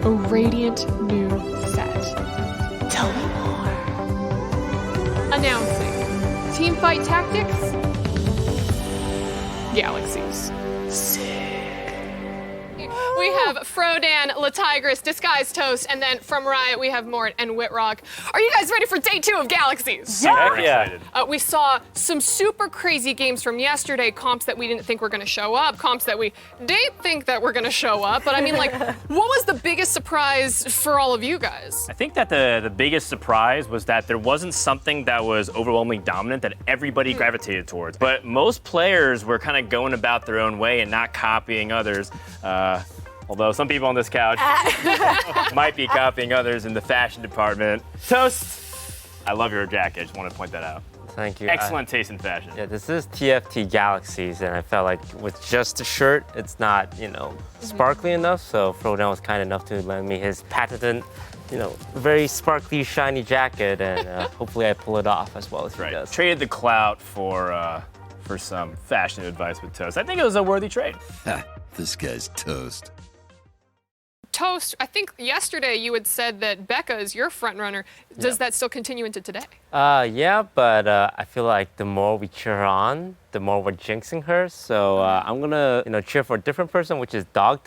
a radiant new set. Tell me more. Announcing Teamfight Tactics Galaxies. We have Frodan, Latigris, Disguised Toast, and then from Riot we have Mort and Whitrock. Are you guys ready for day 2 of Galaxies? Yeah. We saw some super crazy games from yesterday, comps that we didn't think were going to show up, comps that we did think that were going to show up. But I mean, like, what was the biggest surprise for all of you guys? I think that the biggest surprise was that there wasn't something that was overwhelmingly dominant that everybody gravitated towards. But most players were kind of going about their own way and not copying others. Although some people on this couch might be copying others in the fashion department. Toast, I love your jacket. I just want to point that out. Thank you. Excellent taste in fashion. Yeah, this is TFT Galaxies, and I felt like with just the shirt, it's not, sparkly enough. So Frodan was kind enough to lend me his patented, very sparkly, shiny jacket, and hopefully I pull it off as well as he does. Traded the clout for some fashion advice with Toast. I think it was a worthy trade. This guy's toast. Toast, I think yesterday you had said that Becca is your front runner. Does that still continue into today? Yeah, but I feel like the more we cheer her on, the more we're jinxing her. So I'm gonna, cheer for a different person, which is Dog.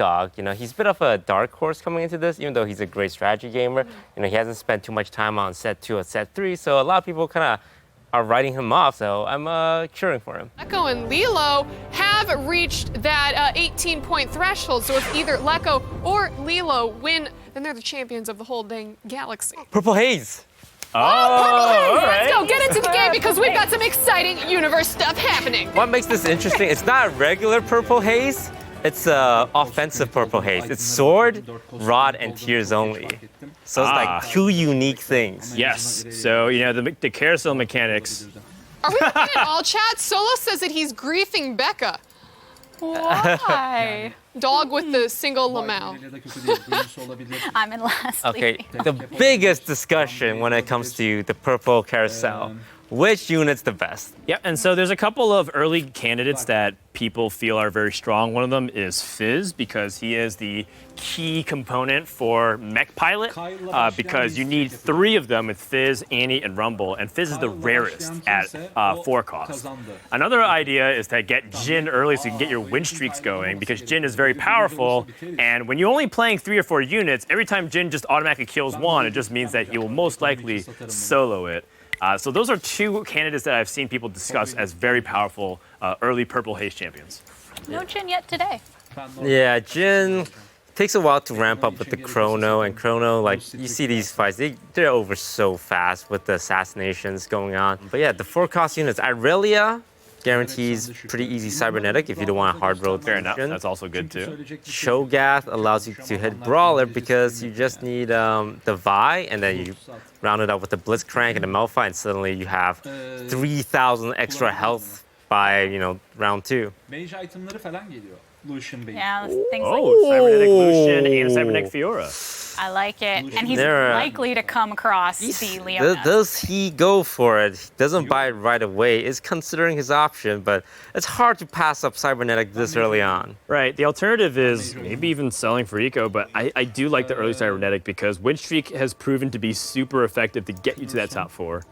He's a bit of a dark horse coming into this, even though he's a great strategy gamer. He hasn't spent too much time on set 2 or set 3, so a lot of people kind of are writing him off, so I'm cheering for him. Lecco and Lilo have reached that 18-point threshold, so if either Lecco or Lilo win, then they're the champions of the whole dang galaxy. Purple Haze! Purple Haze! Let's go get into the game because we've got some exciting universe stuff happening. What makes this interesting, it's not a regular Purple Haze, it's offensive Purple Haze. It's sword, rod, and tears only. So it's like 2 unique things. Yes. So, the carousel mechanics. Are we looking at all chat? Solo says that he's griefing Becca. Why? Dog with the single lamau. I'm in last. Okay, the biggest discussion when it comes to the purple carousel. Which unit's the best? Yeah, and so there's a couple of early candidates that people feel are very strong. One of them is Fizz, because he is the key component for Mech Pilot, because you need 3 of them with Fizz, Annie, and Rumble, and Fizz is the rarest at 4 cost. Another idea is to get Jin early so you can get your win streaks going, because Jin is very powerful, and when you're only playing 3 or 4 units, every time Jin just automatically kills 1, it just means that he will most likely solo it. So those are 2 candidates that I've seen people discuss as very powerful early Purple Haze champions. No Jin yet today. Yeah, Jin takes a while to ramp up with the Chrono, and Chrono, like, you see these fights, they're over so fast with the assassinations going on. But yeah, the 4 cost units, Irelia guarantees pretty easy cybernetic if you don't want a hard road. Fair enough, that's also good too. Shogath allows you to hit Brawler because you just need the Vi, and then you round it up with the Blitzcrank and the Malphite, and suddenly you have 3,000 extra health by, round 2. Mage itemları falan geliyor. Lucian Bane. Yeah, things Cybernetic Lucian and Cybernetic Fiora. I like it. And he's likely to come across the Leona. Does he go for it? He doesn't buy it right away. Is considering his option, but it's hard to pass up Cybernetic this early on. Right. The alternative is maybe even selling for eco, but I do like the early Cybernetic because Win Streak has proven to be super effective to get you to that top 4.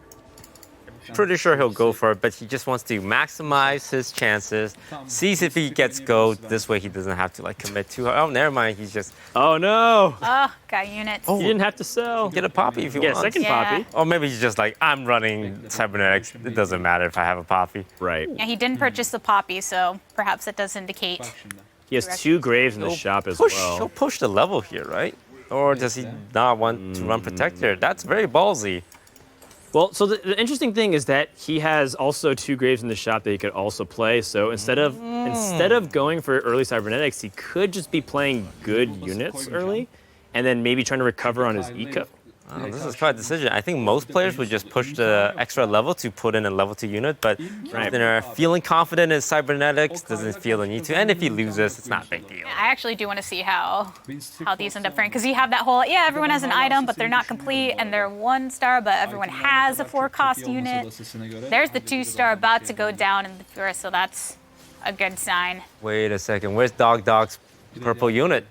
Pretty sure he'll go for it, but he just wants to maximize his chances, sees if he gets gold. This way he doesn't have to commit too hard. Oh, never mind. He's just... Oh, no. Oh, got units. You didn't have to sell. Get a Poppy if you want. Get a second Poppy. Or maybe he's just like, I'm running Cybernetics. It doesn't matter if I have a Poppy. Right. Yeah, he didn't purchase the Poppy, so perhaps that does indicate... He has 2 Graves in the shop as well. He'll push the level here, right? Or does he not want to run Protector? That's very ballsy. Well, so the interesting thing is that he has also 2 Graves in the shop that he could also play. So instead of going for early Cybernetics, he could just be playing good units early, and then maybe trying to recover on his eco. Oh, this is quite a decision. I think most players would just push the extra level to put in a level 2 unit, but if they're feeling confident in Cybernetics, doesn't feel the need to. And if he loses, it's not a big deal. I actually do want to see how these end up faring, because you have that whole, everyone has an item, but they're not complete, and they're 1 star, but everyone has a 4-cost unit. There's the 2-star about to go down in the first, so that's a good sign. Wait a second, where's Dog's purple unit?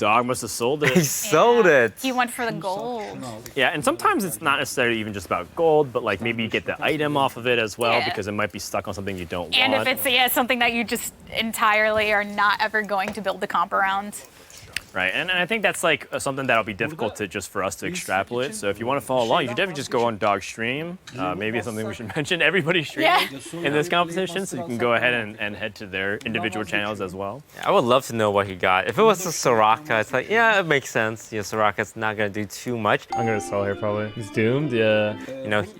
Dog must have sold He it. sold it. He went for the gold. Yeah, and sometimes it's not necessarily even just about gold, but like maybe you get the item off of it as well Yeah. because it might be stuck on something you don't want. And if it's something that you just entirely are not ever going to build the comp around. Right, and I think that's like something that'll be difficult to just for us to extrapolate. So if you want to follow along, you should definitely just go on Dog's stream. Maybe it's something we should mention. Everybody's streaming in this competition, so you can go ahead and head to their individual channels as well. I would love to know what he got. If it was a Soraka, it's like, yeah, it makes sense. Soraka's not gonna do too much. I'm gonna stall here probably. He's doomed, yeah.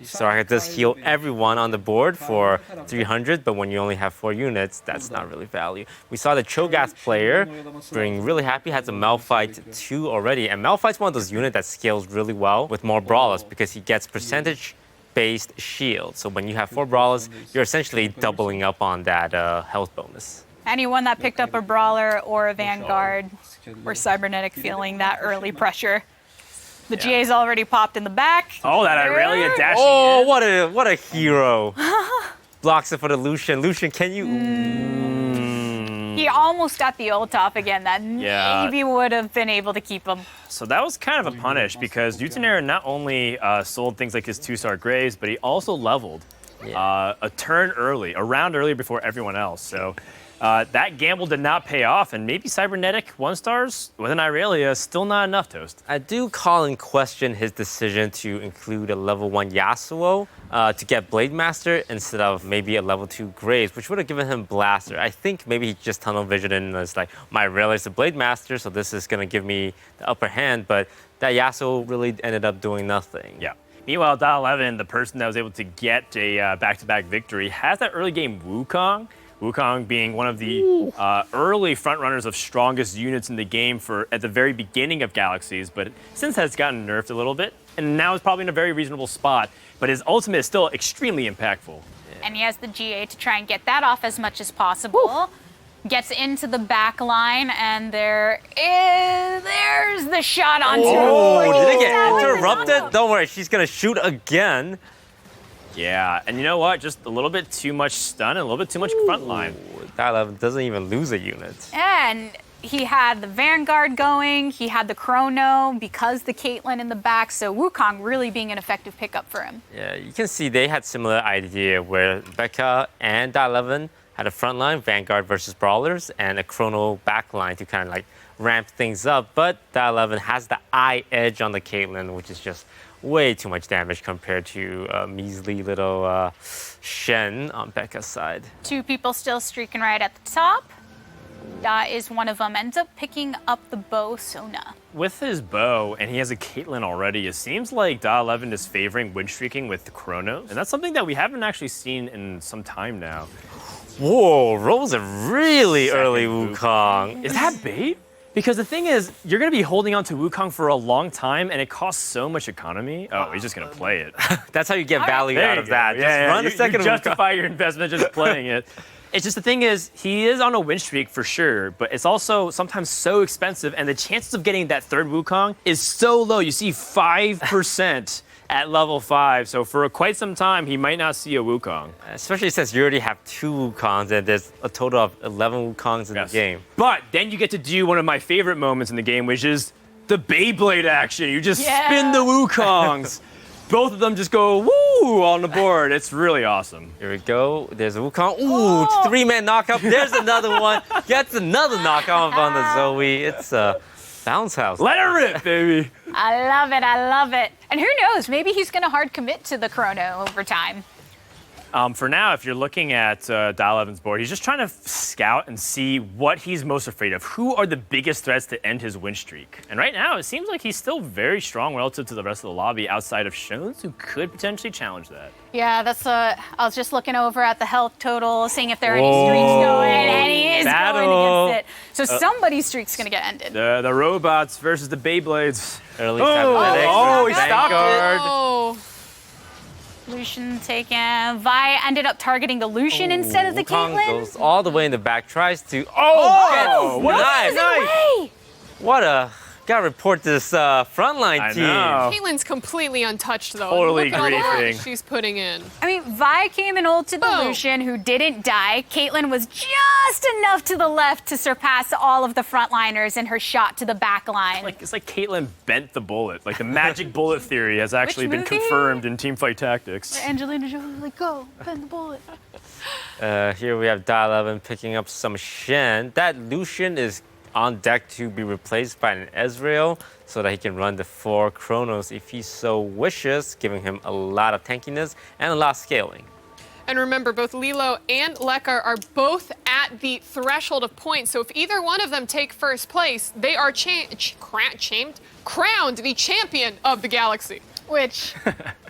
Soraka does heal everyone on the board for 300, but when you only have 4 units, that's not really value. We saw the Cho'Gath player being really happy, had some Malphite 2 already, and Malphite's one of those units that scales really well with more brawlers because he gets percentage-based shield. So when you have 4 brawlers, you're essentially doubling up on that health bonus. Anyone that picked up a brawler or a vanguard or cybernetic feeling that early pressure. The GA's already popped in the back. Oh, that Irelia dashing Oh, in. what a hero! Blocks it for the Lucian. Lucian, can you? He almost got the ult off again. That maybe would have been able to keep him. So that was kind of a punish because Utenera not only sold things like his 2-star Graves, but he also leveled a turn early, a round earlier before everyone else. So that gamble did not pay off, and maybe cybernetic 1-stars with an Irelia is still not enough, Toast. I do call in question his decision to include a level 1 Yasuo to get Blade Master instead of maybe a level 2 Graves, which would have given him Blaster. I think maybe he just tunnel visioned and was like, my Irelia is a Blade Master, so this is going to give me the upper hand, but that Yasuo really ended up doing nothing. Yeah. Meanwhile, Dial11, the person that was able to get a back-to-back victory, has that early game Wukong. Wukong being one of the early frontrunners of strongest units in the game at the very beginning of Galaxies, but since has gotten nerfed a little bit, and now is probably in a very reasonable spot, but his ultimate is still extremely impactful. And he has the GA to try and get that off as much as possible. Gets into the back line, and there's the shot onto Oh, did it get interrupted? Don't worry, she's going to shoot again. Yeah, and you know what? Just a little bit too much stun and a little bit too much front line. Dial11 doesn't even lose a unit. And he had the Vanguard going, he had the Chrono because the Caitlyn in the back, so Wukong really being an effective pickup for him. Yeah, you can see they had similar idea where Becca and Dial11 had a front line, Vanguard versus Brawlers, and a Chrono back line to kind of like ramp things up. But Dial11 has the eye edge on the Caitlyn, which is just way too much damage compared to measly little Shen on Becca's side. 2 people still streaking right at the top. Da is one of them. Ends up picking up the bow, Sona. With his bow, and he has a Caitlyn already, it seems like Dial11 is favoring win streaking with the Chronos. And that's something that we haven't actually seen in some time now. Whoa, rolls a really early Wukong. Is that bait? Because the thing is, you're going to be holding on to Wukong for a long time, and it costs so much economy. Oh, he's just going to play it. That's how you get value There out you of go. that. Yeah, Just run a second you Wukong. justify your investment just playing it. It's just the thing is, he is on a win streak for sure, but it's also sometimes so expensive, and the chances of getting that third Wukong is so low. You see 5% at level 5, so for quite some time, he might not see a Wukong. Especially since you already have 2 Wukongs and there's a total of 11 Wukongs in the game. But then you get to do one of my favorite moments in the game, which is the Beyblade action. You just spin the Wukongs. Both of them just go woo on the board. It's really awesome. Here we go. There's a Wukong. Ooh, 3-man knockout. There's another one. Gets another knockout on the Zoe. It's a bounce house. Let it rip, baby. I love it, I love it. And who knows, maybe he's gonna hard commit to the Chrono over time. For now, if you're looking at Dial11's board, he's just trying to scout and see what he's most afraid of. Who are the biggest threats to end his win streak? And right now, it seems like he's still very strong relative to the rest of the lobby outside of Shones, who could potentially challenge that. Yeah, that's I was just looking over at the health total, seeing if there are any streaks going, and he is going against it. So somebody's streak's gonna get ended. The robots versus the Beyblades. Early he stopped it. Oh. Lucian taken. Vi ended up targeting the Lucian instead of the Wukong Caitlyn. goes all the way in the back, tries to. Oh, nice. Way. What a Gotta report this frontline I team. know. Caitlyn's completely untouched, though. Totally Look at all the work griefing. she's putting in. I mean, Vi came and ulted the Boom. Lucian, who didn't die. Caitlyn was just enough to the left to surpass all of the frontliners in her shot to the back line. It's like Caitlyn bent the bullet. Like the magic bullet theory has actually been movie? confirmed in teamfight tactics. Angelina Jolie, like, go, bend the bullet. Here we have Die11 picking up some Shen. That Lucian is on deck to be replaced by an Ezreal so that he can run the 4 Chronos if he so wishes, giving him a lot of tankiness and a lot of scaling. And remember, both Lilo and Lekar are both at the threshold of points. So if either one of them take first place, they are crowned the champion of the galaxy. Which,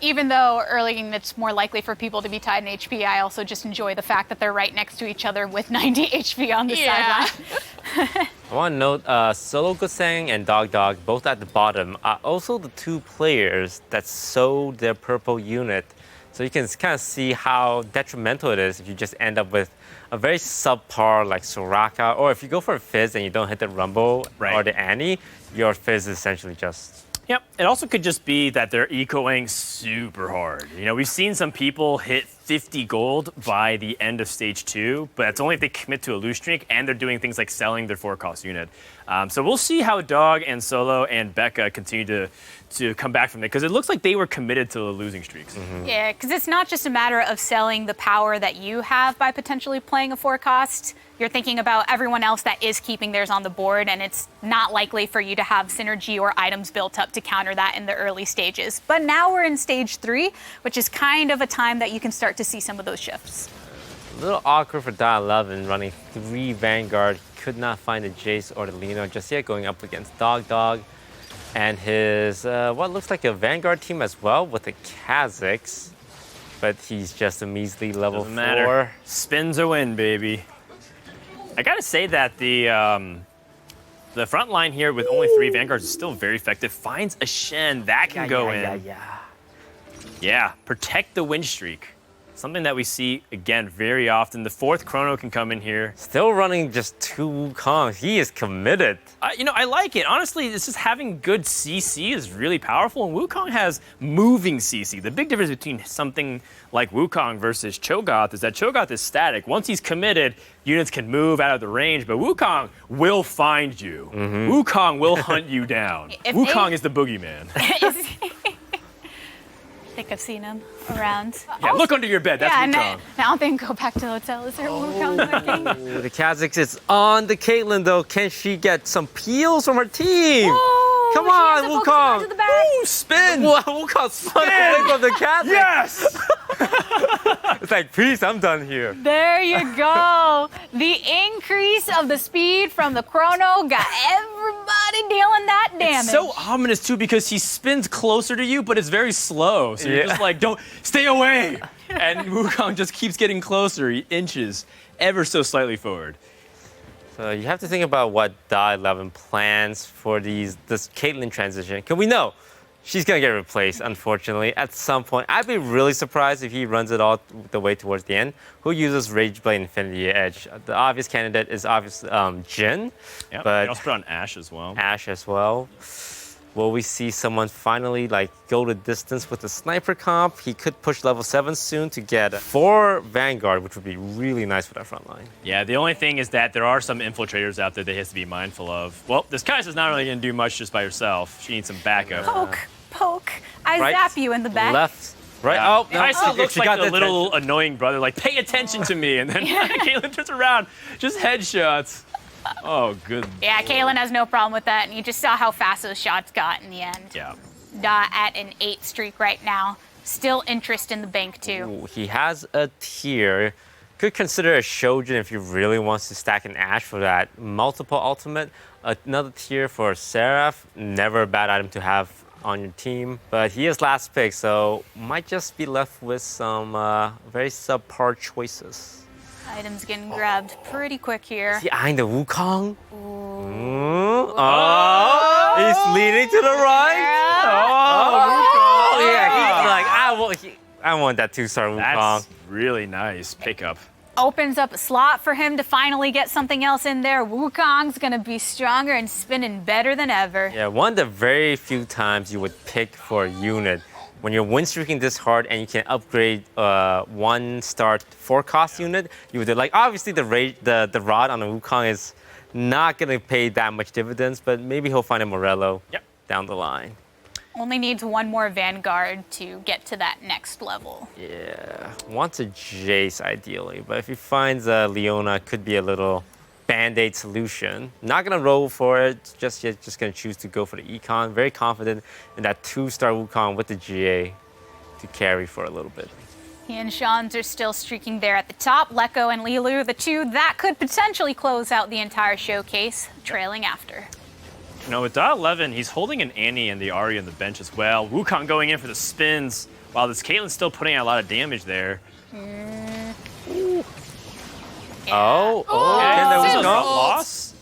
even though early game it's more likely for people to be tied in HP, I also just enjoy the fact that they're right next to each other with 90 HP on the Yeah. sideline. I want to note Solo Gusang and Dog Dog, both at the bottom, are also the 2 players that sold their purple unit. So you can kind of see how detrimental it is if you just end up with a very subpar like Soraka, or if you go for a Fizz and you don't hit the Rumble Right. or the Annie, your Fizz is essentially just... Yep. It also could just be that they're ecoing super hard. You know, we've seen some people hit 50 gold by the end of stage 2, but that's only if they commit to a loose streak and they're doing things like selling their 4-cost unit. So we'll see how Dog and Solo and Becca continue to come back from it, because it looks like they were committed to the losing streaks. Yeah, because it's not just a matter of selling the power that you have by potentially playing a 4-cost. You're thinking about everyone else that is keeping theirs on the board, and it's not likely for you to have synergy or items built up to counter that in the early stages. But now we're in stage 3, which is kind of a time that you can start to see some of those shifts. A little awkward for Die11 running 3 Vanguard. Could not find the Jace or the Lino just yet, going up against Dog Dog and his what looks like a Vanguard team as well with the Kazakhs. But he's just a measly level Doesn't 4. matter. Spins a win, baby. I gotta say that the front line here with only 3 Vanguards is still very effective. Finds a Shen that can go in. Yeah, protect the win streak. Something that we see, again, very often. The 4th Chrono can come in here. Still running just 2 Wukongs. He is committed. I like it. Honestly, it's just having good CC is really powerful, and Wukong has moving CC. The big difference between something like Wukong versus Cho'Gath is that Cho'Gath is static. Once he's committed, units can move out of the range, but Wukong will find you. Wukong will hunt you down. Wukong is the boogeyman. I think I've seen him around. Yeah, look under your bed. That's Yeah, Wukong. now they can go back to the hotel. Is there Wukong lurking? The Kazakhs is on the Caitlyn though. Can she get some peels from her team? Oh, Come she has on, to focus on to Wukong. the back. Ooh, spin! Wow, Wukong spun away from the Kazakhs. Yes! It's like, peace, I'm done here. There you go. The increase of the speed from the chrono got everybody dealing that damage. It's so ominous too, because he spins closer to you, but it's very slow. So you're Yeah. just like, don't stay away. And Wukong just keeps getting closer. He inches ever so slightly forward. So you have to think about what Die11 plans for this Caitlyn transition. Because we know she's going to get replaced, unfortunately, at some point. I'd be really surprised if he runs it all the way towards the end. Who uses Rageblade Infinity Edge? The obvious candidate is obviously Jhin, Yep. but They also put on Ashe as well. Ashe as well. Will we see someone finally go the distance with the sniper comp? He could push level 7 soon to get 4 Vanguard, which would be really nice for that front line. Yeah, the only thing is that there are some infiltrators out there that he has to be mindful of. Well, this Kai'Sa's not really going to do much just by herself. She needs some backup. Poke. I Right. zap you in the back. Left, right? Yeah. Oh, no. Kai'Sa looks She like got the the little annoying brother, like, pay attention to me. And then Caitlyn turns around, just headshots. Oh, good. Yeah, Caitlyn has no problem with that, and you just saw how fast those shots got in the end. Yeah. At an 8 streak right now. Still interest in the bank, too. Ooh, he has a tier. Could consider a Shojin if he really wants to stack an Ashe for that multiple ultimate. Another tier for Seraph. Never a bad item to have on your team. But he is last pick, so might just be left with some very subpar choices. Items getting grabbed pretty quick here. Is he eyeing the Wukong? Oh, he's leaning to the right. Oh, yeah, he's like, I want that 2-star Wukong. That's really nice pickup. opens up a slot for him to finally get something else in there. Wukong's gonna be stronger and spinning better than ever. Yeah, one of the very few times you would pick for a unit when you're win streaking this hard and you can upgrade 1-star 4-cost unit, you would do like obviously the rod on a Wukong is not gonna pay that much dividends, but maybe he'll find a Morello down the line. Only needs one more Vanguard to get to that next level. Yeah, wants a Jace ideally, but if he finds a Leona, it could be a little band-aid solution. Not gonna roll for it just yet, just gonna choose to go for the Econ. Very confident in that 2-star Wukong with the GA to carry for a little bit. He and Sean's are still streaking there at the top. Lecco and Lilu, the two that could potentially close out the entire showcase, trailing after. You know, with .11, he's holding an Annie and the Ahri on the bench as well. Wukong going in for the spins, while this Caitlyn's still putting out a lot of damage there. Yeah. Oh, And there was a Sims loss.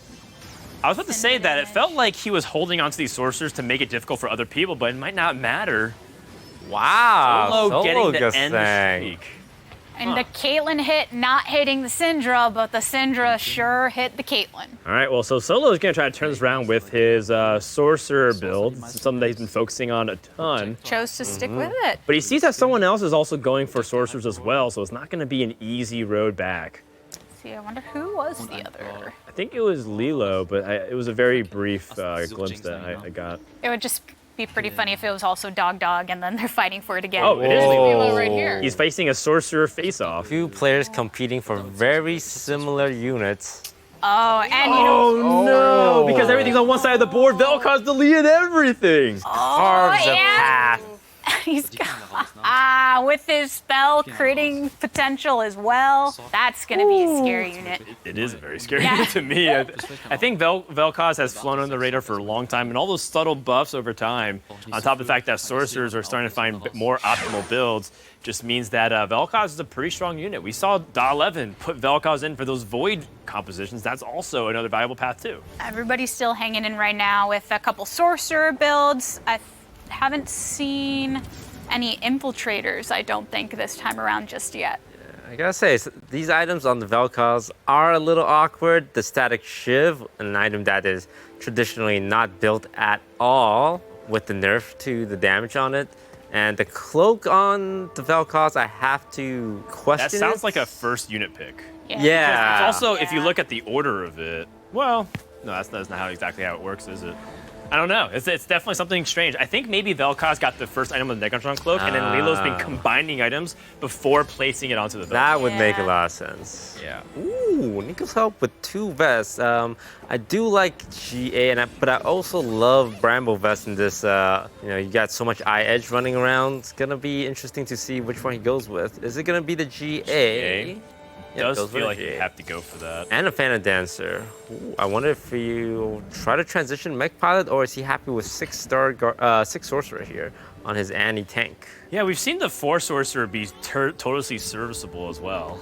I was about to say that it felt like he was holding onto these sorcerers to make it difficult for other people, but it might not matter. wow. Solo getting to just end the saying. streak. And the Caitlyn hit not hitting the Syndra, but the Syndra sure hit the Caitlyn. All right, well, so Solo is going to try to turn this around with his sorcerer build. It's something that he's been focusing on a ton. Chose to stick with it. But he sees that someone else is also going for sorcerers as well, so it's not going to be an easy road back. See, I wonder who was the other. I think it was Lilo, but it was a very brief glimpse that I got. It would just be pretty funny if it was also Dog and then they're fighting for it again. Oh, it is Lilo right here. He's facing a sorcerer face-off. Two players competing for very similar units. Oh, and you know, No, because everything's on one side of the board. Vel'Koz deleted everything. Carves a yeah. path. he's got, with his spell critting potential as well. That's gonna be a scary unit. It is a very scary unit to me. I think Vel'Koz has flown on the radar for a long time, and all those subtle buffs over time, on top of the fact that sorcerers are starting to find more optimal builds, just means that Vel'Koz is a pretty strong unit. We saw .11 put Vel'Koz in for those void compositions. That's also another viable path too. Everybody's still hanging in right now with a couple sorcerer builds. I haven't seen any infiltrators, I don't think, this time around just yet. I gotta say, these items on the Vel'Koz are a little awkward. The static shiv, an item that is traditionally not built at all with the nerf to the damage on it. And the cloak on the Vel'Koz, I have to question That sounds like a first unit pick. Yeah. It's also, if you look at the order of it, well, no, that's not how exactly how it works, is it? I don't know. It's definitely something strange. I think maybe Vel'Koz got the first item of the Negatron cloak, and then Lilo's been combining items before placing it onto the Vel'Koz. That would make a lot of sense. Yeah. Ooh, Nico's help with 2 vests. I do like GA, but I also love Bramble vest in this. You got so much eye edge running around. It's gonna be interesting to see which one he goes with. Is it gonna be the GA? Yeah, Does feel like you have to go for that. And a Phantom Dancer. Ooh, I wonder if you try to transition Mech Pilot, or is he happy with 6-star 6 Sorcerer here on his Annie tank? Yeah, we've seen the 4 Sorcerer be totally serviceable as well.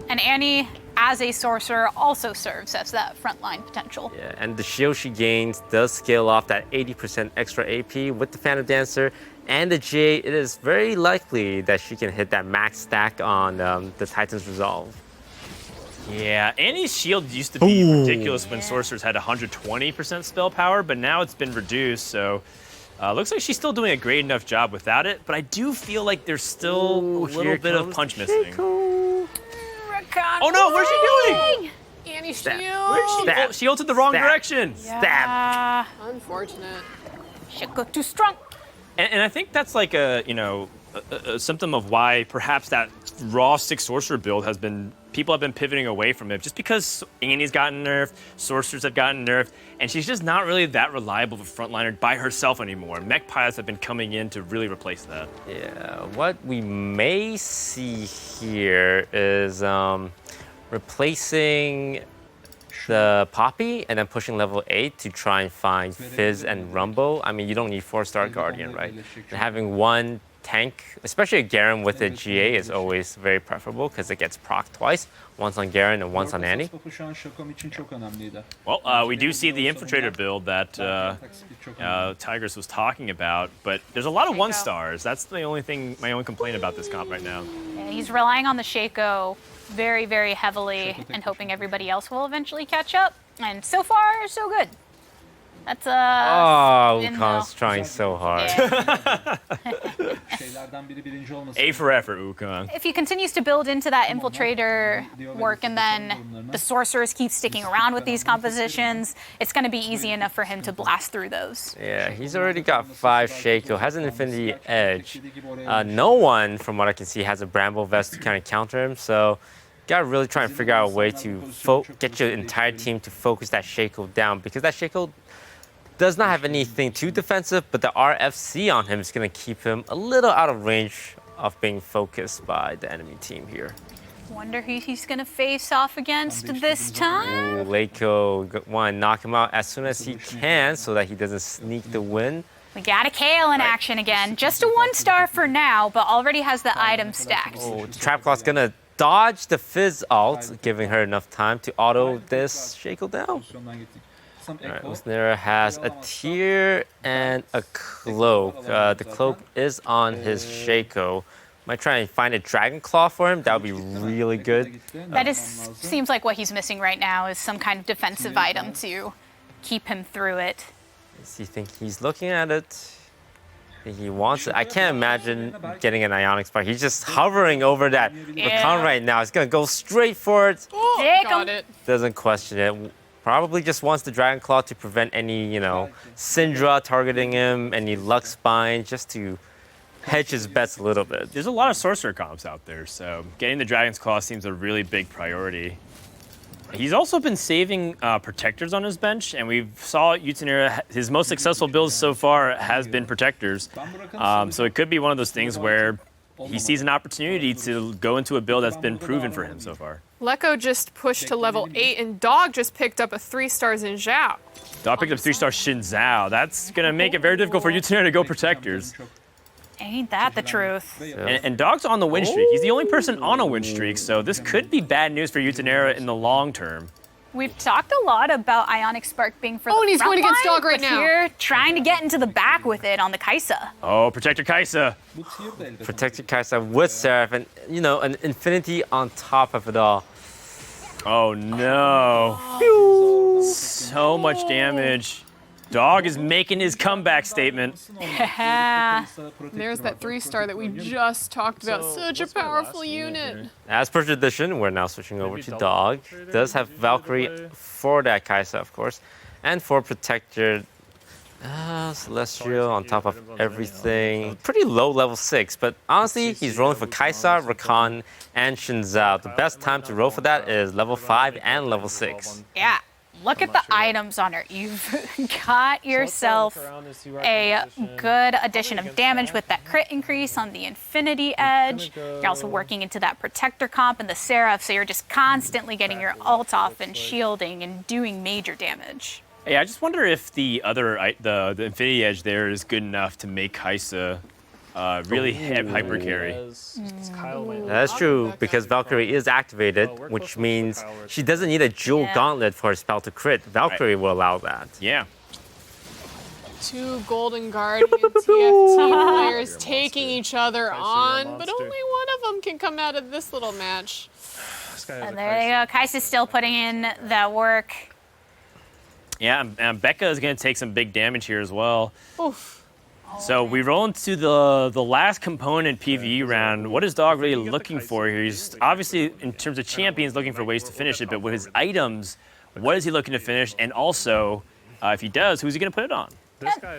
And Annie, as a sorcerer, also serves as that frontline potential. Yeah, and the shield she gains does scale off that 80% extra AP with the Phantom Dancer and the GA. It is very likely that she can hit that max stack on the Titan's Resolve. Yeah, Annie's shield used to be ridiculous when sorcerers had 120% spell power, but now it's been reduced, so looks like she's still doing a great enough job without it, but I do feel like there's still a little bit of punch missing. Oh no, where's she doing? Annie shield. Where's she? Oh, she ulted the wrong direction. Stab. Unfortunate. Should go too strong. And I think that's like a symptom of why perhaps that raw 6 sorcerer build people have been pivoting away from it, just because Annie's gotten nerfed, sorcerers have gotten nerfed, and she's just not really that reliable of a frontliner by herself anymore. Mech pilots have been coming in to really replace that. Yeah, what we may see here is replacing the Poppy and then pushing level 8 to try and find Fizz and Rumble. I mean, you don't need 4-star Guardian, right? And having one tank, especially a Garen with a GA, is always very preferable because it gets proc twice. Once on Garen and once on Annie. Well, we do see the Infiltrator build that Tigers was talking about, but there's a lot of 1-stars. That's the only thing, my only complaint about this comp right now. Yeah, he's relying on the Shaco very, very heavily and hoping everybody else will eventually catch up. And so far, so good. That's Oh, in Wukong's the- trying so hard. Şeylerden biri birinci olması. A for effort, Wukong. If he continues to build into that infiltrator work and then the sorcerers keep sticking around with these compositions, it's going to be easy enough for him to blast through those. Yeah, he's already got 5 Shaco, has an Infinity Edge. No one, from what I can see, has a Bramble Vest to kind of counter him, so gotta really try and figure out a way to get your entire team to focus that Shaco down, because that Shaco does not have anything too defensive, but the RFC on him is going to keep him a little out of range of being focused by the enemy team here. Wonder who he's going to face off against this time. Ooh, Vel'Koz want to knock him out as soon as he can so that he doesn't sneak the win. We got a Kale in action again. Just a 1-star for now, but already has the item stacked. Oh, the Trap Claw's going to dodge the Fizz ult, giving her enough time to auto this Shaco down. Pozisyondan gittik. Some Alright, echo. Listener has a tear and a cloak. The cloak is on his Shaco. Might try and find a Dragon Claw for him. That would be really good. That seems like what he's missing right now is some kind of defensive item to keep him through it. Does he think he's looking at it? I think he wants it. I can't imagine getting an Ionic Spark. He's just hovering over that Wukong right now. He's gonna go straight for it. Take Got him. it. Doesn't question it. Probably just wants the Dragon Claw to prevent any, Syndra targeting him, any Lux Spine, just to hedge his bets a little bit. There's a lot of sorcerer comps out there, so getting the Dragon's Claw seems a really big priority. He's also been saving protectors on his bench, and we saw Utenera, his most successful builds so far has been protectors. So it could be one of those things where he sees an opportunity to go into a build that's been proven for him so far. Lecco just pushed to level 8, and Dog just picked up a 3-star Xin Zhao. Dog picked up 3-star Xin Zhao. That's going to make it very difficult for Utenera to go protectors. Ain't that the truth? And Dog's on the win streak. He's the only person on a win streak, so this could be bad news for Utenera in the long term. We've talked a lot about Ionic Spark being for the and he's front going against line, Dog right but now. Here, trying to get into the back with it on the Kaisa. Oh, Protector Kaisa. Bu tier de elde. Protected Kaisa with Seraph and, an Infinity on top of it all. Oh no. So much damage. Dog is making his comeback statement. There's that 3-star that we just talked about. Such a powerful unit. As per tradition, we're now switching over to Dog. Does have Valkyrie for that Kaisa, of course. And for Protector, Celestial on top of everything. Pretty low level 6, but honestly, he's rolling for Kaisa, Rakan, and Xin Zhao. The best time to roll for that is level 5 and level 6. Yeah, look at the items on her. You've got yourself a good addition of damage with that crit increase on the Infinity Edge. You're also working into that Protector comp and the Seraph, so you're just constantly getting your ult off and shielding and doing major damage. Yeah, I just wonder if the Infinity Edge there is good enough to make Kaisa really hyper carry. That's true, because Valkyrie is activated, which means she doesn't need a dual gauntlet for her spell to crit. Valkyrie will allow that. Yeah. 2 Golden Guardian TFT players taking each other on, but only one of them can come out of this little match. And there you go. Kaisa's still putting in that work. Yeah, and Becca is going to take some big damage here as well. Oof. So we roll into the last component PvE round. What is Dog really looking for here? He's obviously, in terms of champions, looking for ways to finish it, but with his items, what is he looking to finish? And also, if he does, who's he going to put it on?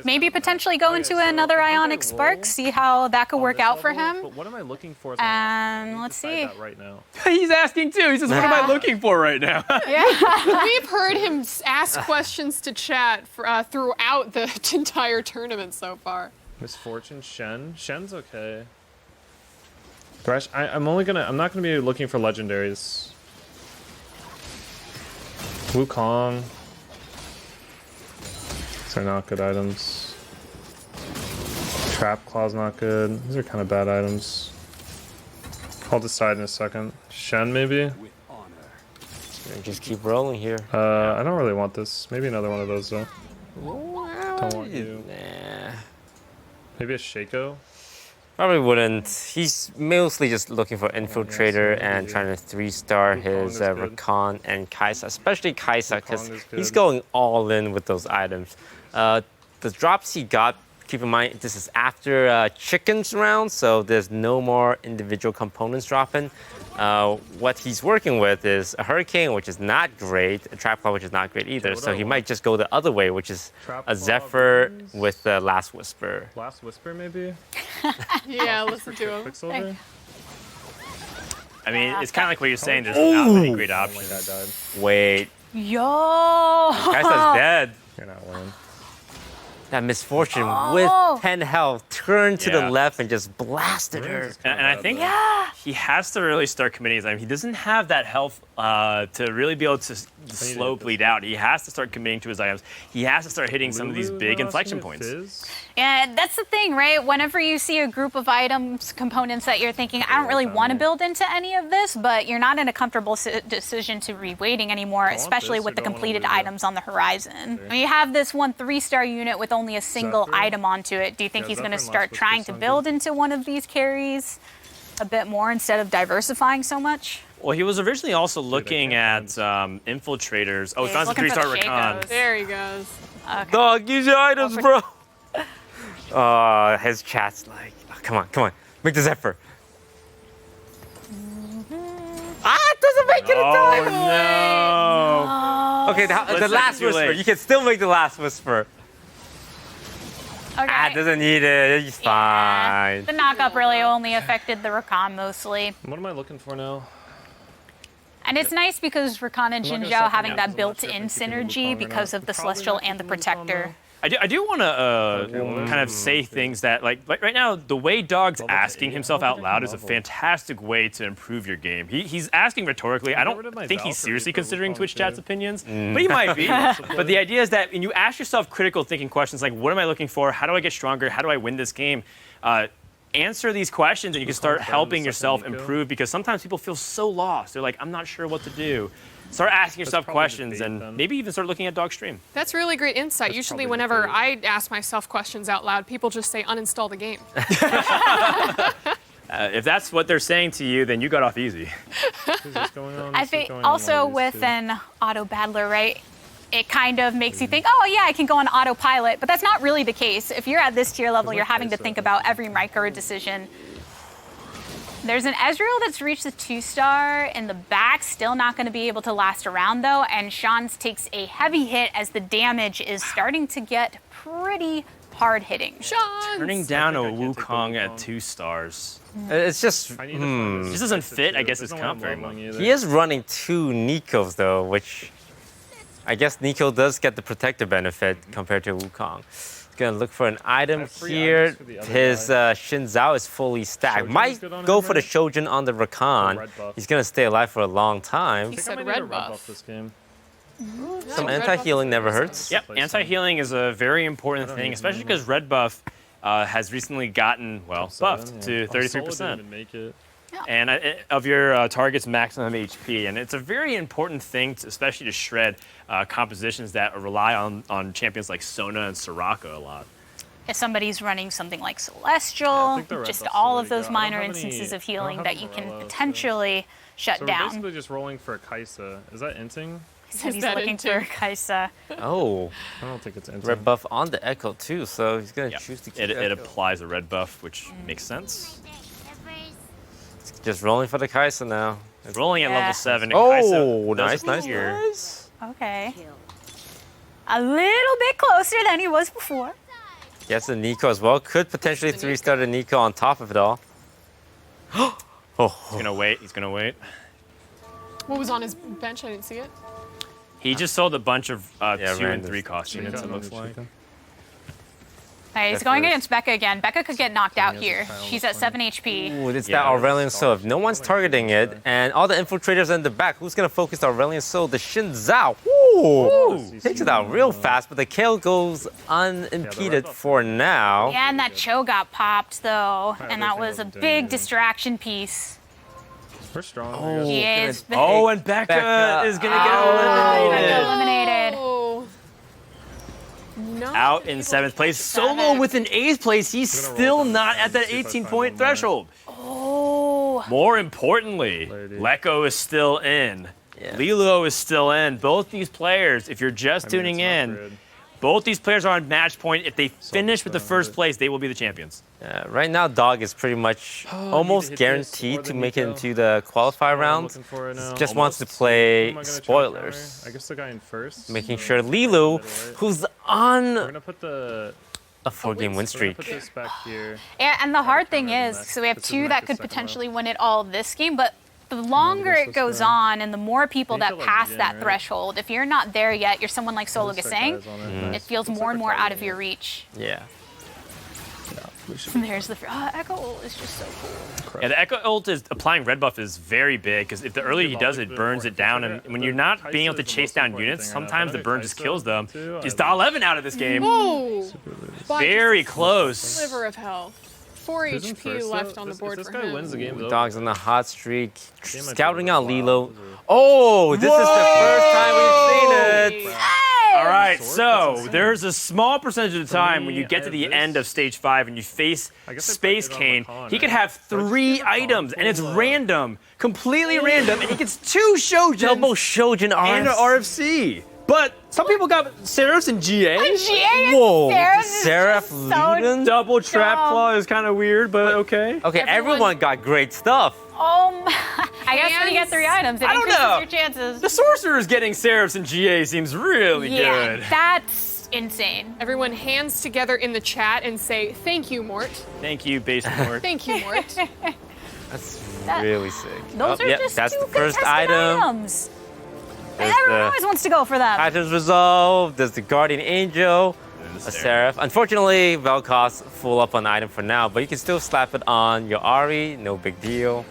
Maybe potentially go into another Ionic Spark, see how that could work out for him. But what am I looking for? Let's see. Right now. He's asking too. He says, what am I looking for right now? We've heard him ask questions to chat throughout the entire tournament so far. Misfortune Shen. Shen's okay. Thresh. I'm not gonna be looking for legendaries. Wukong. These are not good items. Trap Claw's not good. These are kind of bad items. I'll decide in a second. Shen, maybe? Just keep rolling here. I don't really want this. Maybe another one of those, though. Don't want you. Nah. Maybe a Shaco? Probably wouldn't. He's mostly just looking for Infiltrator and trying to 3-star his is good. Rakan and Kaisa, especially Kaisa, because Wukong is he's good. going all in with those items. The drops he got, keep in mind, this is after Chicken's round, so there's no more individual components dropping. What he's working with is a Hurricane, which is not great, a Trap Claw, which is not great either, what so I he want. might just go the other way, which is Trap a Claw Zephyr runes. with the Last Whisper. Last Whisper, maybe? Yeah, listen to him. Quicksilver? I mean, it's kind of like what you're saying. There's not many great Oh my options. god, died. Wait, Yo! Kaisa's dead. You're not winning. That Misfortune Oh. with 10 health turned to the Yeah. left and just blasted her. And I think Yeah. he has to really start committing his item. He doesn't have that health to really be able to slow bleed out. He has to start committing to his items. He has to start hitting some of these big inflection points. Yeah, that's the thing, right? Whenever you see a group of items, components that you're thinking, I don't really want to build into any of this, but you're not in a comfortable decision to re-waiting anymore, especially this with the or don't wanna completed lose it? items on the horizon. When you have this one 3-star unit with only a single Zephyr? item onto it, do you think Yeah, he's going to Zephyr and start Last trying Whisper to sound build into one of these carries a bit more instead of diversifying so much? Well, he was originally also I looking at can't infiltrators. Oh, Yeah, he found he's the looking for 3-star the Rakan. Shakos. There he goes. Okay. Dog, use your items, bro. His chat's like, oh, come on, make the Zephyr. It doesn't make it in time. Oh no! Okay, the Let's Last too Whisper. late. You can still make the Last Whisper. Okay. Doesn't need it. He's fine. The knockup really only affected the Rakan mostly. What am I looking for now? And it's nice because Rakan and I'm not gonna Jinzhou stop having him that now, built-in because I'm not sure if I keep synergy him because Wukong of the or not. Celestial Probably not and the keep him Wukong Protector. I do want to kind of say things that, like right now, the way Dog's asking himself out loud is a fantastic way to improve your game. He's asking rhetorically. I rid of don't my think he's Valkyrie seriously for considering Wukong, Twitch chat's too. opinions, but he might be. But the idea is that when you ask yourself critical thinking questions like, what am I looking for? How do I get stronger? How do I win this game? Answer these questions and you can start helping yourself improve, because sometimes people feel so lost. They're like, I'm not sure what to do. Start asking yourself probably the questions bait, and then. maybe even start looking at Dog's stream. That's really great insight. That's Usually, probably the whenever bait. I ask myself questions out loud, people just say uninstall the game. If that's what they're saying to you, then you got off easy. Is this going on? I This is think going on also one of these with two. an auto battler, right? It kind of makes you think, oh yeah, I can go on autopilot, but that's not really the case. If you're at this tier level, you're having to think about every micro decision. There's an Ezreal that's reached the 2-star in the back, still not going to be able to last around though, and Sean's takes a heavy hit as the damage is starting to get pretty hard hitting. Sean! Turning down a I can't take the Wukong at Wukong. 2 stars. It's just, I need to find This this doesn't Kaisa fit, too. I guess, There's his no comp one very leveling much. either. he is running 2 Nikos though, which I guess Nico does get the protector benefit compared to Wukong. He's gonna look for an item have 3 here. items for the other His guy. Shin Zhao is fully stacked. Shojin Might is good on go him, for the right? Shojin on the Rakan. red buff. He's gonna stay alive for a long time. I think I said might red need a buff. this game. Some red buff anti-healing is never very hurts. Yep, Place anti-healing is a very important thing, even especially know. because red buff has recently gotten, well, buffed to Solo didn't 33%. even make it. And of your target's maximum HP. And it's a very important thing, especially to shred compositions that rely on champions like Sona and Soraka a lot. If somebody's running something like Celestial, think the red just buff's all really of those good. I don't minor have any- instances of I don't healing have that a you can Morello, so- potentially shut So we're down. basically just rolling for a Kaisa. Is that inting? So he's that looking into- for Kaisa. Oh, I don't think it's inting. red buff on the Echo too, so he's gonna Yeah, choose to keep it Echo. applies a red buff, which makes sense. Just rolling for the Kaisa now. Rolling at Yeah. level 7. and Oh, Kaisa nice, does nice, appear. nice. Okay. A little bit closer than he was before. Yes, the Nico as well. Could potentially 3-star the Nico on top of it all. Oh, He's gonna wait. He's gonna wait. What was on his bench? I didn't see it. He just sold a bunch of 2 and random 3 cost Chicken, units, it I looks need like. chicken. Okay, he's At going first. against Becca again. Becca could get knocked out has a here. crown She's on at 7 HP. Ooh, it's Yeah, that Aurelion Soul. If no one's targeting it, and all the infiltrators in the back, who's gonna focus the Aurelion Soul? The Shin Zhao. Ooh, takes it out real fast, but the Kale goes unimpeded buff. for now. Yeah, and that Cho got popped though, and everything that was a wasn't doing big anything. distraction piece. We're strong. Oh, He gonna- is Oh, and Becca, Becca is gonna out. get eliminated. Becca eliminated. Oh. out in 7th place. Solo with an 8th place. He's still not at that 18-point threshold. Oh. More importantly, Vel'Koz is still in. Lilo is still in. Both these players, if you're just tuning in, both these players are on match point. If they finish with the first place, they will be the champions. Right now, Dog is pretty much almost guaranteed to make it into the qualifier round. Just wants to play spoilers. I guess the guy in first. Making sure Lilo, who's on We're gonna put the. a 4-game win streak. Put this back here. And the hard thing is, so we have two that could potentially win it all this game, but the longer it goes on and the more people that pass that threshold, if you're not there yet, you're someone like Solo Gasang, it feels more and more out of your reach. Yeah. And there's the Echo ult is just so cool. Yeah, the Echo ult is applying red buff is very big because if the earlier he does it, burns it down. And when you're not being able to chase down units, sometimes the burn just kills them. Is Da11 out of this game? Whoa! Very close. Sliver of health. 4 HP left on the board This for guy him. wins the game. though. Dog's on a hot streak. Scouting out Lilo. Oh, this is the first time we've seen it. All right, so there's a small percentage of the time when you get to the end of stage 5 and you face Space Cane, he could have 3 items and it's random, completely random, and he gets 2 Shojins Double Shojin and an RFC. But some people got Seraphs and GA. GA Whoa, Seraph Seraph is so Luden? Double Trap dumb. Claw is kind of weird, but okay. Okay, everyone got great stuff. I guess when you get 3 items, it I don't increases know. your chances. The Sorcerer's getting Seraphs and GA seems really Yeah, good. that's insane. Everyone hands together in the chat and say, thank you, Mort. Thank you, Base Mort. Thank you, Mort. That's really sick. Those are yep, just that's 2 the first contested item. items. There's Everyone the always wants to go for them. items resolved. There's the Guardian Angel, a Seraph. Unfortunately, Vel'Koz full up on the item for now, but you can still slap it on your Ahri. No big deal.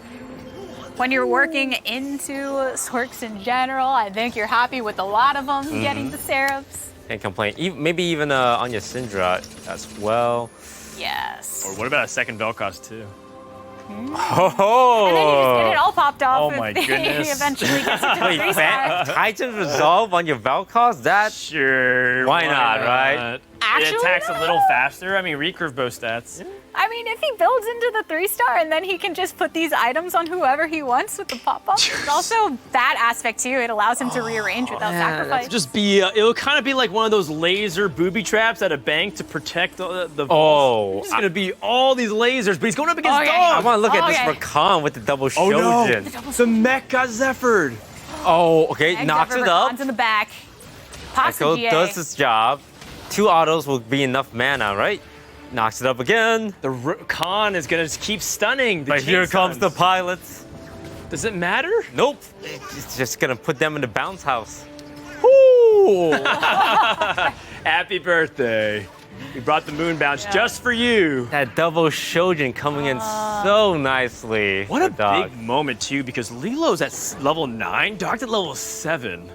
When you're working into Sorks in general, I think you're happy with a lot of them getting the Seraphs. Can't complain. Even, maybe on your Syndra as well. Yes. Or what about a second Vel'Koz too? Oh! And then you just get it all popped off Oh my if he goodness. eventually gets it to the Wait, 3-star. Titan Resolve on your Vel'Koz? That Sure. Why not, right? It Actually, attacks a no. little faster. I mean, recurve bow stats. I mean, if he builds into the 3-star and then he can just put these items on whoever he wants with the pop-up, there's also that aspect too. It allows him to rearrange without sacrifice. Just be, it'll kind of be like one of those laser booby traps at a bank to protect the Oh. It's gonna be all these lasers, but he's going up against Okay. I Dog. want to look at Okay. this for Khan with the double Oh no! Shojin. The mech got Zephyred. Oh, okay, Eggs knocks over it up. Khan's in the back. Pops Echo the GA. does his job. 2 autos will be enough mana, right? Knocks it up again. Khan is gonna just keep stunning. But here comes the pilots. Does it matter? Nope. It's just gonna put them in the bounce house. Woo! Happy birthday. We brought the moon bounce just for you. That double Shojin coming in so nicely. What a for Dog. big moment too, because Lilo's at level 9, Dog's at level 7.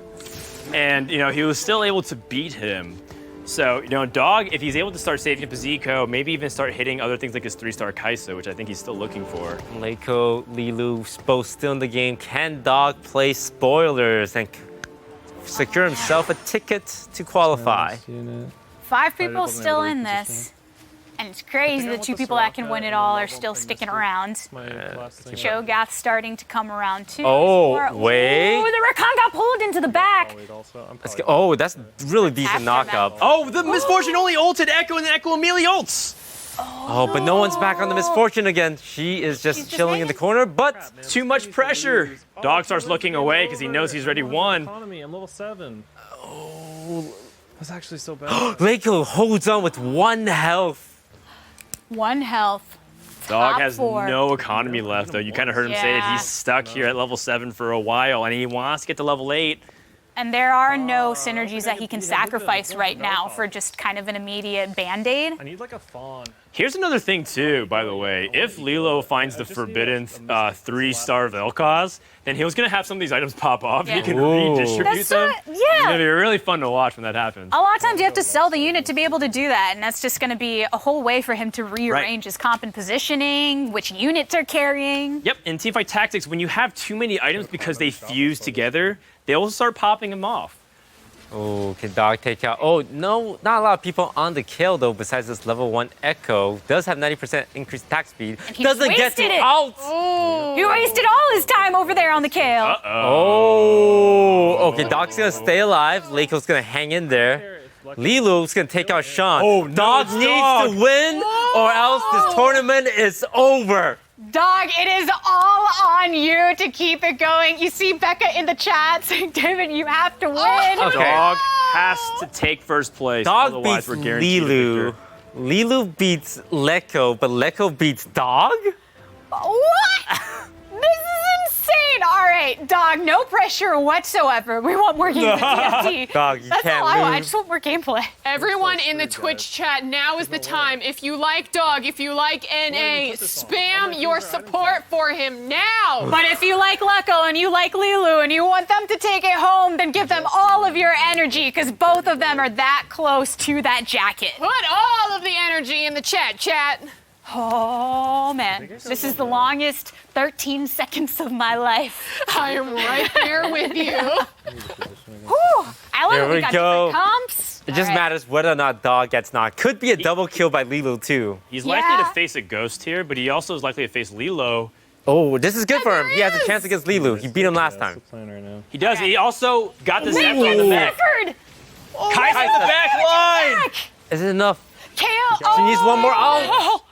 And, he was still able to beat him. So, Dog, if he's able to start saving up his eco, maybe even start hitting other things like his 3-star Kai'Sa, which I think he's still looking for. Leiko, Lilu, both still in the game. Can Dog play spoilers and secure himself a ticket to qualify? 5 people still in this. And it's crazy the 2 people that can win it all are still sticking around. Cho'Gath starting to come around too. Oh, wait. Oh, the Rakan got pulled into the back. Let's go. Oh, that's really decent After knockup. Oh, the Misfortune only ulted Echo, and then Echo immediately ults. Oh, but no one's back on the Misfortune again. She is just She's just chilling in the hanging. corner, but Too much pressure. Dog starts looking away because he knows he's already won. Economy, I'm level 7. Oh, That's actually so bad. Leiko holds on with 1 health. 1 health. Dog Top has 4. no economy left, though. You kind of heard him say it. Yeah. He's stuck here at level 7 for a while, and he wants to get to level 8. And there are no synergies that he can sacrifice right now for just kind of an immediate band-aid. I need like a fawn. Here's another thing, too, by the way. If Lilo finds the forbidden 3-star Vel'Koz, then he was going to have some of these items pop off. Yeah. He can Ooh. redistribute That's them. what- It's yeah. going to be really fun to watch when that happens. A lot of times you have to sell the unit to be able to do that, and that's just going to be a whole way for him to rearrange his comp and positioning, which units are carrying. Yep, in Teamfight Tactics, when you have too many items because they fuse together, they will start popping them off. Oh, can Dog take out? Oh, no, not a lot of people on the kill, though, besides this level 1 Echo. Does have 90% increased attack speed. he Doesn't get wasted to it. out. He wasted all his time over there on the kale. Oh, okay, Dog's gonna stay alive. Leiko's gonna hang in there. Lilu's gonna take out Sean. Oh, no, Dog it's needs Dog. to win, or else this tournament is over. Dog, it is all on you to keep it going. You see Becca in the chat saying, David, you have to win. Okay. Dog has to take first place. Dog otherwise beats we're guaranteed a Lilu. victor. Lilu beats Leko, but Leko beats Dog? What? This is insane. All right, Dog, no pressure whatsoever. We want more games with TFT. Dog, you That's can't all I want. I lose. just want more gameplay. Everyone in the Twitch chat, now is the time. If you like Dog, if you like NA, spam your support for him now. But if you like Leko and you like Lilu and you want them to take it home, then give them all of your energy because both of them are that close to that jacket. Put all of the energy in the chat. Oh, man. This is the longest 13 seconds of my life. I am right there with you. Whew. I love Here it. We we got go. different comps. It just All right. matters whether or not Dog gets knocked. Could be a double kill by Lilu, too. He's likely Yeah. to face a ghost here, but he also is likely to face Lilo. Oh, this is good for him. He has a chance against Lilu. He beat him last That's time. the plan right now. He does. He also got the Zephyr on the back. Zephyr! Kai's in the back line. Is it enough? Kale! She needs one more out. Oh,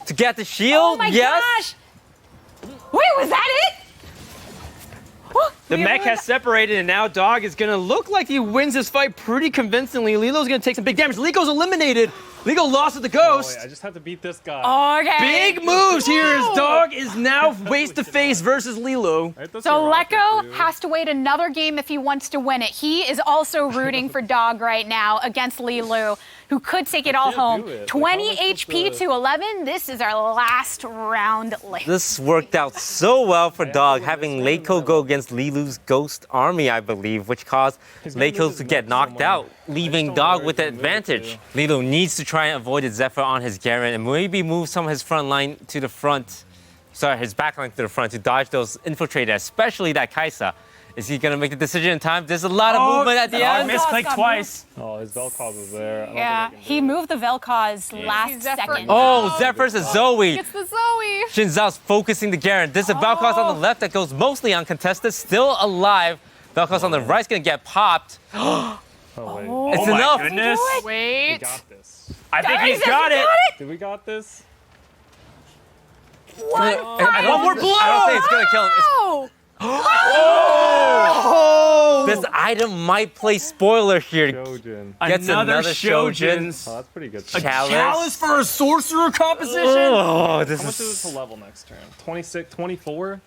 To get the shield? oh my yes. gosh! Wait, was that it? Oh, The we mech won. has separated, and now Dog is going to look like he wins this fight pretty convincingly. Lilo's going to take some big damage. Lico's eliminated. Lico lost to the Oh, ghost. wait, I just have to beat this guy. Okay. Big moves here as Dog is now face to face versus Lilo. Right, that's So a rocket Leko for you. has to wait another game if he wants to win it. He is also rooting for Dog right now against Lilu, who could take it all can't home. do it. Like, 20 how am I supposed HP to- to 11. This is our last round. This worked out so well for Dog, having Leiko go against Lilu's ghost army, I believe, which caused He's gonna Leiko lose to his get neck knocked somewhere. out, leaving don't know Dog where with the he's gonna move it advantage. Lilu needs to try and avoid the Zephyr on his Garen and maybe move some of his front line to the front. Sorry, his back line to the front to dodge those infiltrators, especially that Kaisa. Is he gonna make the decision in time? There's a lot of movement at the Dog end. misclicked got twice. Oh, his Vel'Koz is there. I don't Yeah, think I can he moved the Vel'Koz last Zephyr. second. Oh, Zephyr's a Zoe. It's the Zoe. Shinzao's focusing the Garen. There's a Vel'Koz on the left that goes mostly uncontested, still alive. Vel'Koz on the right's gonna get popped. Oh, wait. It's Oh my enough. goodness. We Wait. got this. I think he's Guys, got it. Did we got this? One more blow. I don't think it's gonna kill him. It's- Oh. This item might play spoiler here. Jojin. Gets another Shojin's. Oh, that's pretty good. A Chalice. chalice for a sorcerer composition? Oh, this How much is it is. to level next turn? 26, 24?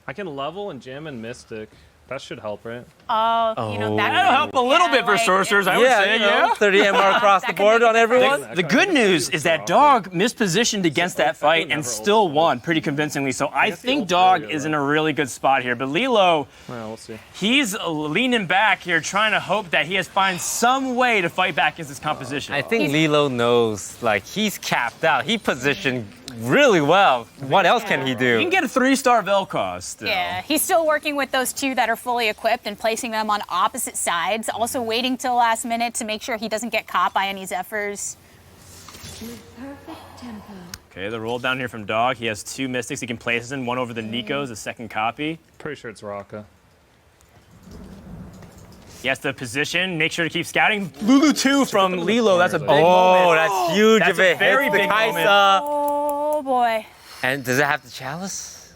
I can level and jam and Mystic. That should help, right? Oh, you know, that That'll help a little bit for like, sorcerers, I would say, you know, yeah. 30 MR across the That could board make on a everyone. The good news is that Dog mispositioned against that fight and still won pretty convincingly. So I guess the think ult's Dog earlier, is in though. a really good spot here. But Lilo, Well, we'll see. he's leaning back here, trying to hope that he has find some way to fight back against this composition. I think Lilo knows, like, he's capped out. He positioned really well. What else can he he can do? get a 3-star Vel'Koz still. Yeah, he's still working with those two that are fully equipped and placing them on opposite sides. Also waiting till last minute to make sure he doesn't get caught by any Zephyrs. Okay, the roll down here from Dog. He has 2 Mystics he can place in, one over the Nikos, a second copy. Pretty sure it's Raka. He has to position, make sure to keep scouting. Lulu 2 from Lilo, that's a big Oh, moment. that's huge That's if a it very hits the big moment. Kaisa. Oh boy. And does it have the chalice?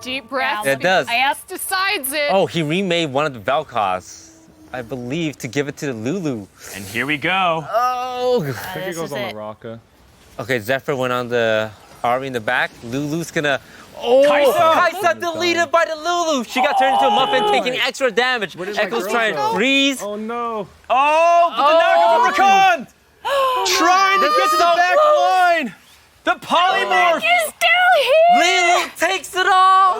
Deep breath. It does. Yep. Decides it. Oh, he remade one of the Vel'Koz, I believe, to give it to the Lulu. And here we go. Oh. I think This it goes is on it. the Raka. Okay, Zephyr went on the army in the back. Lulu's gonna. Oh, Kaisa deleted by the Lulu. She got turned into a muffin, taking extra damage. did my Echo's girl trying go? to freeze. Oh no. Oh, but the knockoff from Wukong! Trying to This get is to so the back close. line! The polymorph! He's still here! Lulu takes it all.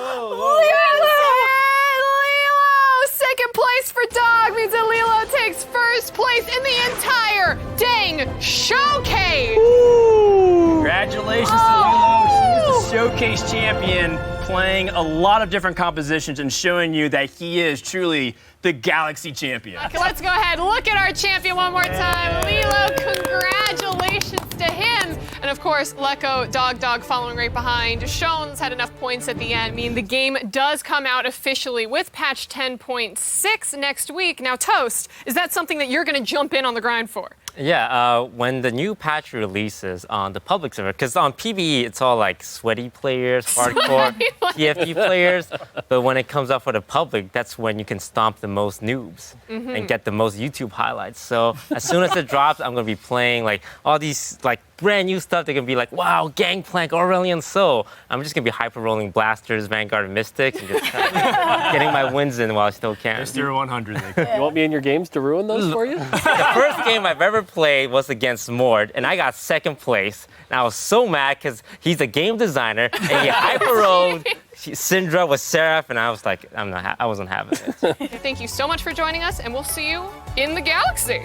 Lilo! Second place for Dog means that Lilo takes first place in the entire dang showcase! Congratulations to Lilo. She's the showcase champion, playing a lot of different compositions and showing you that he is truly the Galaxy champion. Okay, let's go ahead and look at our champion one more time. Lilo, congratulations to him. And of course, Lecco, Dog following right behind. Shones had enough points at the end. I mean, the game does come out officially with patch 10.6 next week. Now, Toast, is that something that you're going to jump in on the grind for? Yeah, when the new patch releases on the public server, because on PvE it's all like sweaty players, hardcore TFT players, but when it comes out for the public, that's when you can stomp the most noobs and get the most YouTube highlights. So as soon as it drops, I'm gonna be playing like all these like brand new stuff. They're gonna be like, wow, Gangplank, Aurelion Sol. I'm just gonna be hyper rolling blasters, Vanguard, and Mystics, and just getting my wins in while I still can. Mr. 100. You want me in your games to ruin those for you? The first game I've ever played was against Mord, and I got second place. And I was so mad because he's a game designer, and he hyper-rolled Syndra with Seraph, and I was like, I wasn't having it. Thank you so much for joining us, and we'll see you in the Galaxy.